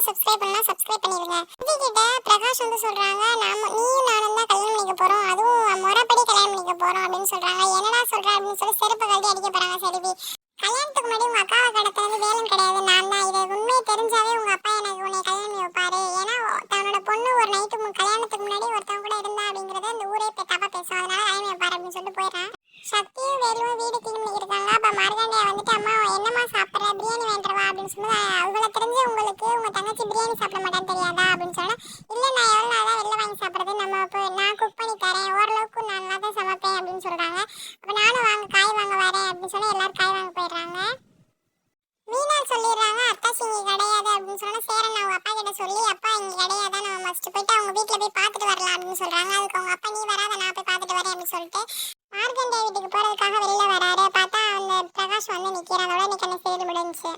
Subscribe பண்ணா subscribe பண்ணிருங்க. விஜய்கிட்ட பிரகாஷ் வந்து சொல்றாங்க, நீயும் நானும் தான் கல்யாணம் பண்ணிக்க போறோம், அதுவும் முறைப்படி கல்யாணம் பண்ணிக்க போறோம் அப்படின்னு சொல்றாங்க. என்னடா சொல்ற அப்படின்னு சொல்லி செருப்பு கழட்டி அடிக்க போறாங்க செல்வி. கல்யாணத்துக்கு முன்னாடி உங்க அக்காவை கடத்தது வேலன் கிடையாது, நான் தான். இது உண்மையை தெரிஞ்சாவே உங்க அப்பா எனக்கு உன்னை கல்யாணம் பண்ணி வைப்பாரு. ஏன்னா தன்னோட பொண்ணு ஒரு நைட்டு கல்யாணத்துக்கு முன்னாடி ஒருத்தவங்க கூட இருந்தா அப்படிங்கறத இந்த ஊரே தப்பா பேசும், அதனால கல்யாணம் பண்ணி வைப்பாரு அப்படின்னு சொல்லிட்டு போயிடுறான். சக்தியும் வேலுவும் வீடு கிளீன் பண்ணிருக்காங்க. அப்ப மார்கண்டியா வந்துட்டு, அம்மா என்னம்மா சாப்பிட்ற, பிரியாணி வேண்டவா அப்படின்னு சொன்னா, அவங்கள தெரிஞ்சு உங்களுக்கு உங்க தங்கச்சி பிரியாணி சாப்பிட மாட்டான்னு தெரியாதா அப்படின்னு சொன்னா, இல்ல நான் எவ்வளவு நாளா வெளில வாங்கி சாப்பிடுறது, நம்ம நான் குக் பண்ணி தரேன், ஓரளவுக்கு நான் நல்லா தான் சமைப்பேன் அப்படின்னு சொல்றாங்க. அப்ப நானும் காய் வாங்க வரேன் அப்படின்னு சொன்னா எல்லாரும் காய் வாங்க போயிடுறாங்க. மீனா சொல்லிடுறாங்க, அத்தாச்சி இங்க கிடையாது அப்படின்னு சொன்னா, சேரன் அவங்க அப்பா கிட்ட சொல்லி, அப்பா இங்க கிடையாதான், நம்ம மஸ்ட் போயிட்டு அவங்க வீட்டுல போய் பார்த்துட்டு வரலாம் அப்படின்னு சொல்றாங்க. அதுக்கு அவங்க அப்பா, நீ வராத, நான் போய் பார்த்துட்டு வரேன் அப்படின்னு சொல்லிட்டு மார்கண்டே வீட்டுக்கு போறதுக்காக வெளில வராரு. பார்த்தா அந்த பிரகாஷ் வந்து நிக்கிறான். அதோட இன்னைக்கு அந்த செய்தி முடிஞ்சுச்சு.